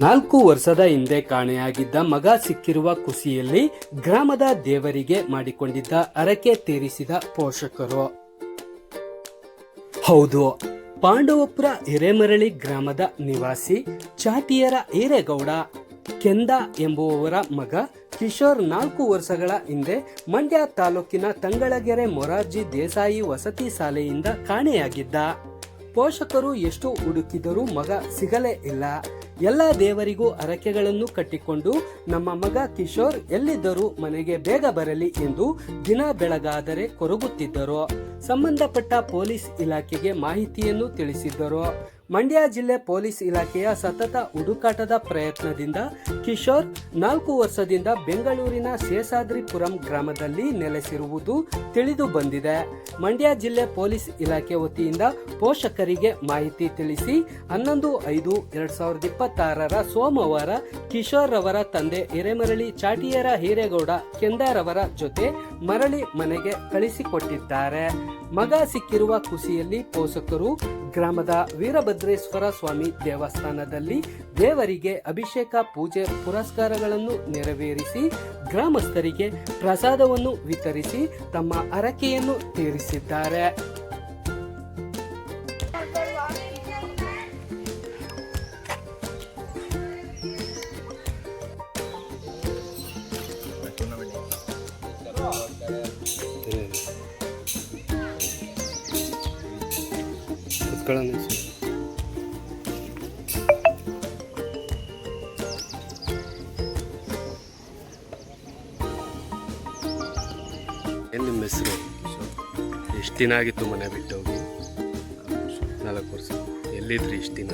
4 ವರ್ಷದ ಹಿಂದೆ ಕಾಣೆಯಾಗಿದ್ದ ಮಗ ಸಿಕ್ಕಿರುವ ಖುಷಿಯಲ್ಲಿ ಗ್ರಾಮದ ದೇವರಿಗೆ ಮಾಡಿಕೊಂಡಿದ್ದ ಹರಕೆ ತೀರಿಸಿದ ಪೋಷಕರು. ಹೌದು, ಪಾಂಡವಪುರ ಹಿರೇಮರಳಿ ಗ್ರಾಮದ ನಿವಾಸಿ ಚಾಟಿಯರ ಈರೇಗೌಡ ಕೆಂದ ಎಂಬುವವರ ಮಗ ಕಿಶೋರ್ 4 ವರ್ಷಗಳ ಹಿಂದೆ ಮಂಡ್ಯ ತಾಲೂಕಿನ ತಂಗಳಗೆರೆ ಮೊರಾರ್ಜಿ ದೇಸಾಯಿ ವಸತಿ ಶಾಲೆಯಿಂದ ಕಾಣೆಯಾಗಿದ್ದ. ಪೋಷಕರು ಎಷ್ಟು ಹುಡುಕಿದರೂ ಮಗ ಸಿಗಲೇ ಇಲ್ಲ. ಎಲ್ಲ ದೇವರಿಗೂ ಹರಕೆಗಳನ್ನು ಕಟ್ಟಿಕೊಂಡು ನಮ್ಮ ಮಗ ಕಿಶೋರ್ ಎಲ್ಲಿದ್ದರೂ ಮನೆಗೆ ಬೇಗ ಬರಲಿ ಎಂದು ದಿನ ಬೆಳಗಾದರೆ ಕೊರಗುತ್ತಿದ್ದರು. ಸಂಬಂಧಪಟ್ಟ ಪೊಲೀಸ್ ಇಲಾಖೆಗೆ ಮಾಹಿತಿಯನ್ನು ತಿಳಿಸಿದ್ದರು. ಮಂಡ್ಯ ಜಿಲ್ಲೆ ಪೊಲೀಸ್ ಇಲಾಖೆಯ ಸತತ ಹುಡುಕಾಟದ ಪ್ರಯತ್ನದಿಂದ ಕಿಶೋರ್ 4 ವರ್ಷದಿಂದ ಬೆಂಗಳೂರಿನ ಶೇಷಾದ್ರಿಪುರಂ ಗ್ರಾಮದಲ್ಲಿ ನೆಲೆಸಿರುವುದು ತಿಳಿದು ಬಂದಿದೆ. ಮಂಡ್ಯ ಜಿಲ್ಲೆ ಪೊಲೀಸ್ ಇಲಾಖೆ ವತಿಯಿಂದ ಪೋಷಕರಿಗೆ ಮಾಹಿತಿ ತಿಳಿಸಿ 11/5/2026 ಸೋಮವಾರ ಕಿಶೋರ್ ರವರ ತಂದೆ ಹಿರೇಮರಳಿ ಚಾಟಿಯರ ಹಿರೇಗೌಡ ಕೆಂದಾರವರ ಜೊತೆ ಮರಳಿ ಮನೆಗೆ ಕಳಿಸಿಕೊಟ್ಟಿದ್ದಾರೆ. ಮಗ ಸಿಕ್ಕಿರುವ ಖುಷಿಯಲ್ಲಿ ಪೋಷಕರು ಗ್ರಾಮದ ವೀರಭದ್ರೇಶ್ವರ ಸ್ವಾಮಿ ದೇವಸ್ಥಾನದಲ್ಲಿ ದೇವರಿಗೆ ಅಭಿಷೇಕ, ಪೂಜೆ, ಪುರಸ್ಕಾರಗಳನ್ನು ನೆರವೇರಿಸಿ ಗ್ರಾಮಸ್ಥರಿಗೆ ಪ್ರಸಾದವನ್ನು ವಿತರಿಸಿ ತಮ್ಮ ಹರಕೆಯನ್ನು ತೀರಿಸಿದ್ದಾರೆ. ಏನು ನಿಮ್ಮ ಹೆಸರು? ಎಷ್ಟು ದಿನ ಆಗಿತ್ತು ಮನೆ ಬಿಟ್ಟು ಹೋಗಿ? 4 ವರ್ಷ. ಎಲ್ಲಿದ್ರಿ ಇಷ್ಟು ದಿನ?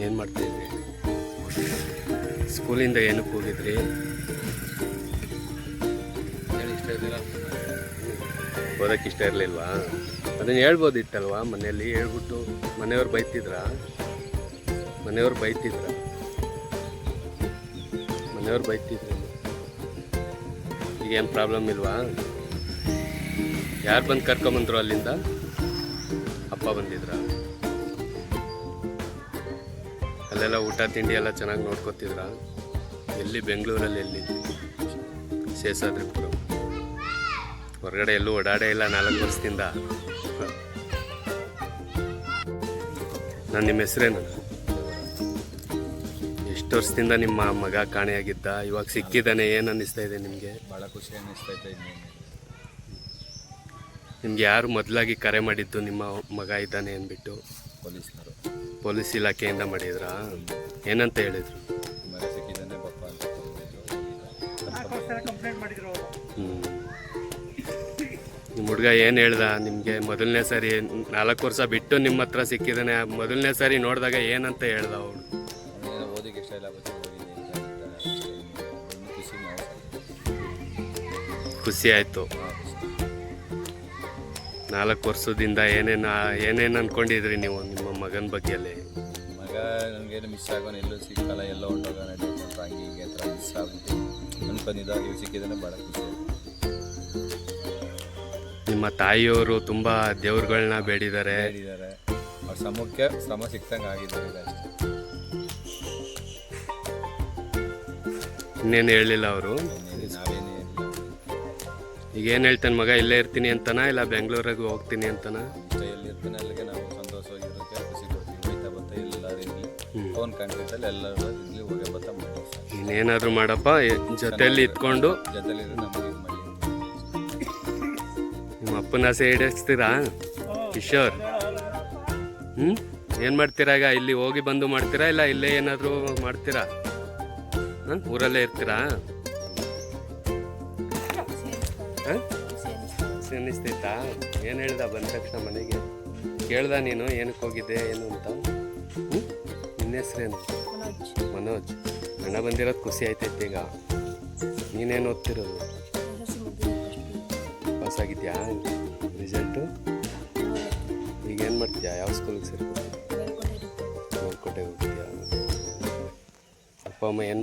ಏನು ಮಾಡ್ತಾಯಿದ್ರಿ? ಸ್ಕೂಲಿಂದ ಏನಕ್ಕೆ ಹೋಗಿದ್ರಿ? ಓದಕ್ಕೆ ಇಷ್ಟ ಇರಲಿಲ್ವಾ? ಅದನ್ನು ಹೇಳ್ಬೋದಿತ್ತಲ್ವಾ ಮನೆಯಲ್ಲಿ? ಹೇಳ್ಬಿಟ್ಟು ಮನೆಯವ್ರು ಬೈತಿದ್ರಾ? ಮನೆಯವ್ರು ಬೈತಿದ್ರು. ಈಗೇನು ಪ್ರಾಬ್ಲಮ್ ಇಲ್ವಾ? ಯಾರು ಬಂದು ಕರ್ಕೊಂಬಂದ್ರು ಅಲ್ಲಿಂದ? ಅಪ್ಪ ಬಂದಿದ್ರ? ಅಲ್ಲೆಲ್ಲ ಊಟ ತಿಂಡಿ ಎಲ್ಲ ಚೆನ್ನಾಗಿ ನೋಡ್ಕೊತಿದ್ರ? ಎಲ್ಲಿ ಬೆಂಗಳೂರಲ್ಲಿ ಎಲ್ಲಿದ್ವಿ? ಶೇಷಾದ್ರಿಪುರಂ. ಹೊರಗಡೆ ಎಲ್ಲೂ ಓಡಾಡೇ ಇಲ್ಲ 4 ವರ್ಷದಿಂದ. ನಿಮ್ಮ ಹೆಸರೇನು? ಎಷ್ಟು ವರ್ಷದಿಂದ ನಿಮ್ಮ ಮಗ ಕಾಣೆಯಾಗಿದ್ದ? ಇವಾಗ ಸಿಕ್ಕಿದ್ದಾನೆ, ಏನು ಅನ್ನಿಸ್ತಾ ಇದೆ ನಿಮಗೆ? ಭಾಳ ಖುಷಿ ಅನ್ನಿಸ್ತೈತೆ. ನಿಮ್ಗೆ ಯಾರು ಮೊದಲಾಗಿ ಕರೆ ಮಾಡಿದ್ದು ನಿಮ್ಮ ಮಗ ಇದ್ದಾನೆ ಅಂದ್ಬಿಟ್ಟು? ಪೊಲೀಸ್ನವರು. ಪೊಲೀಸ್ ಇಲಾಖೆಯಿಂದ ಮಾಡಿದ್ರಾ? ಏನಂತ ಹೇಳಿದ್ರು? ಮಗ ಸಿಕ್ಕಿದ್ದಾನೆ ಪಪ್ಪ ಅಂತ. ನಿಮ್ಮ ಹುಡುಗ ಏನು ಹೇಳ್ದ ನಿಮಗೆ? ಮೊದಲನೇ ಸಾರಿ 4 ವರ್ಷ ಬಿಟ್ಟು ನಿಮ್ಮ ಹತ್ರ ಸಿಕ್ಕಿದ್ದಾನೆ, ಮೊದಲನೇ ಸಾರಿ ನೋಡಿದಾಗ ಏನಂತ ಹೇಳ್ದ ಅವಳು? ಓದಿಗೆ ಇಷ್ಟ ಇಲ್ಲ, ಖುಷಿ ಆಯಿತು. 4 ವರ್ಷದಿಂದ ಏನೇನು ಅಂದ್ಕೊಂಡಿದ್ರಿ ನೀವು ನಿಮ್ಮ ಮಗನ ಬಗ್ಗೆಯಲ್ಲಿ? ಮಗ ನನಗೇನು ಮಿಸ್ ಆಗೋಣ, ಎಲ್ಲೂ ಸಿಕ್ಕಲ್ಲ, ಎಲ್ಲ ಹೊಂಟೋಗೋಣ ಹಂಗೆ ಹೀಗೆ ಹತ್ರ ಮಿಸ್ ಆಗ್ಬಿಟ್ಟು ಅನ್ಕೊಂಡಿದ್ದ. ಇವು ಸಿಕ್ಕಿದ್ದಾನೆ, ಭಾಳ ಖುಷಿ ಆಯಿತು. ನಿಮ್ಮ ತಾಯಿಯವರು ತುಂಬ ದೇವ್ರುಗಳನ್ನ ಬೇಡಿದ್ದಾರೆ. ಅವ್ರ ಶ್ರಮ ಸಿಕ್ತಂಗೆ ಆಗಿದ್ದಾರೆ. ಇನ್ನೇನು ಹೇಳಿಲ್ಲ ಅವರು? ನಾವೇನು ಈಗ ಏನು ಹೇಳ್ತಾನೆ ಮಗ? ಇಲ್ಲೇ ಇರ್ತೀನಿ ಅಂತನಾ ಇಲ್ಲ ಬೆಂಗಳೂರಿಗೆ ಹೋಗ್ತೀನಿ ಅಂತನಾ? ಎಲ್ಲಿರ್ತಾನೆ ಅಲ್ಲಿಗೆ ನಾವು ಸಂತೋಷವಾಗಿರೋಕ್ಕೆ ಖುಷಿ ಕೊಡ್ತೀವಿ. ಹೋಯ್ತಾ ಬರ್ತಾ ಎಲ್ಲರೂ ಇರಲಿ, ಫೋನ್ ಕಾಂಟ್ಯಾಕ್ಟಲ್ಲಿ ಎಲ್ಲರೂ ಇರಲಿ, ಹೋಗಿ ಬರ್ತಾ ಮಾಡಿ. ಇನ್ನೇನಾದರೂ ಮಾಡಪ್ಪ, ಜೊತೆಯಲ್ಲಿ ಇಟ್ಕೊಂಡು ಜೊತೆಲಿ ನಮಗೆ ಇದು ಮಾಡಿ. ನಿಮ್ಮ ಅಪ್ಪನ ಆಸೆ ಈಡೇರಿಸ್ತೀರಾ ಕಿಶೋರ್? ಏನು ಮಾಡ್ತೀರಾ ಈಗ? ಇಲ್ಲಿ ಹೋಗಿ ಬಂದು ಮಾಡ್ತೀರಾ ಇಲ್ಲ ಇಲ್ಲೇ ಏನಾದರೂ ಮಾಡ್ತೀರಾ? ಊರಲ್ಲೇ ಇರ್ತೀರಾ? ಅನ್ನಿಸ್ತೈತಾ? ಏನು ಹೇಳ್ದ ಬಂದ ತಕ್ಷಣ ಮನೆಗೆ? ಕೇಳ್ದ ನೀನು ಏನಕ್ಕೆ ಹೋಗಿದ್ದೆ ಏನು ಅಂತ? ನಿನ್ನ ಹೆಸ್ರೇನು? ಮನೋಜ್. ಅಣ್ಣ ಬಂದಿರೋದು ಖುಷಿ ಆಯ್ತೈತೆ. ಈಗ ನೀನೇನು ಓದ್ತಿರೋದು? ಪಾಸ್ ಆಗಿದ್ಯಾ? ರಿಸಲ್ಟು? ಈಗ ಏನು ಮಾಡ್ತೀಯಾ? ಯಾವ ಸ್ಕೂಲಿಗೆ ಸೇರ್ಕೊತೀಯ? ಮೇಲ್ಕೋಟೆಗೆ ಹೋಗ್ತೀಯಾ? ಅಪ್ಪ ಅಮ್ಮ ಏನು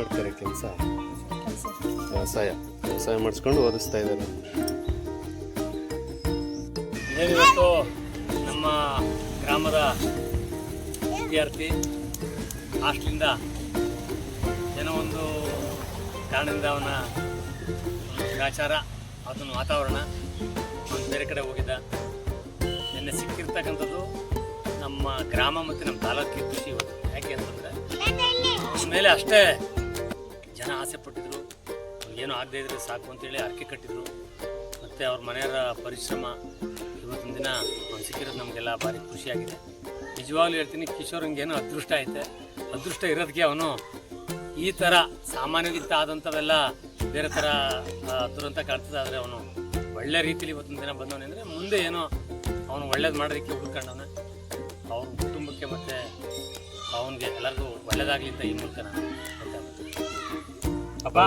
ಮಾಡ್ತಾರೆ ಕೆಲಸ? ವ್ಯವಸಾಯ ಮಾಡಿಸ್ಕೊಂಡು ಓದಿಸ್ತಾ ಇದ್ದಾರೆ. ಇವತ್ತು ನಮ್ಮ ಗ್ರಾಮದ ವಿದ್ಯಾರ್ಥಿ ಹಾಸ್ಟ್ಲಿಂದ ಏನೋ ಒಂದು ಕಾರಣದಿಂದ ಅವನ ಗ್ರಾಚಾರ ಅದನ್ನು ವಾತಾವರಣ ಅವನು ಬೇರೆ ಕಡೆ ಹೋಗಿದ್ದ. ನಿನ್ನೆ ಸಿಕ್ಕಿರ್ತಕ್ಕಂಥದ್ದು ನಮ್ಮ ಗ್ರಾಮ ಮತ್ತು ನಮ್ಮ ತಾಲೂಕಿಗೆ ಖುಷಿ ಇವತ್ತು. ಯಾಕೆ ಅಂತಂದರೆ ಮೇಲೆ ಅಷ್ಟೇ ಜನ ಆಸೆ ಪಟ್ಟಿದ್ರು, ಏನೂ ಆಗದೆ ಇದ್ರೆ ಸಾಕು ಅಂತೇಳಿ ಅರ್ಕೆ ಕಟ್ಟಿದ್ರು. ಮತ್ತು ಅವ್ರ ಮನೆಯವರ ಪರಿಶ್ರಮ ಇವತ್ತಿನ ದಿನ ಅವ್ನು ಸಿಕ್ಕಿರೋದು ನಮಗೆಲ್ಲ ಭಾರಿ ಖುಷಿಯಾಗಿದೆ. ನಿಜವಾಗ್ಲೂ ಹೇಳ್ತೀನಿ, ಕಿಶೋರಂಗೇನೋ ಅದೃಷ್ಟ ಐತೆ. ಅದೃಷ್ಟ ಇರೋದಕ್ಕೆ ಅವನು ಈ ಥರ ಸಾಮಾನ್ಯಗಿಂತ ಆದಂಥವೆಲ್ಲ ಬೇರೆ ಥರ ದುರಂತ ಕಾಣ್ತದೆ. ಆದರೆ ಅವನು ಒಳ್ಳೆ ರೀತಿಲಿ ಇವತ್ತಿನ ದಿನ ಬಂದವನೇ ಅಂದರೆ ಮುಂದೆ ಏನೋ ಅವನು ಒಳ್ಳೇದು ಮಾಡೋದಕ್ಕೆ ಹುಡ್ಕೊಂಡವನೆ. ಅವ್ರ ಕುಟುಂಬಕ್ಕೆ ಮತ್ತು ಅವನಿಗೆ ಎಲ್ಲರಿಗೂ ಒಳ್ಳೇದಾಗಲಿ ಅಂತ ಈ ಮೂಲಕ ನಾನು ಅಪ್ಪ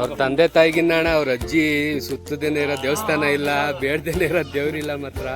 ಅವ್ರ ತಂದೆ ತಾಯಿಗಿನ್ನ ಅಣ್ಣ ಅವ್ರ ಅಜ್ಜಿ ಸುತ್ತದೇನೆ ಇರೋ ದೇವಸ್ಥಾನ ಇಲ್ಲ, ಬೇಡ್ದೇನೆ ಇರೋ ದೇವ್ರಿಲ್ಲ ಮಾತ್ರ.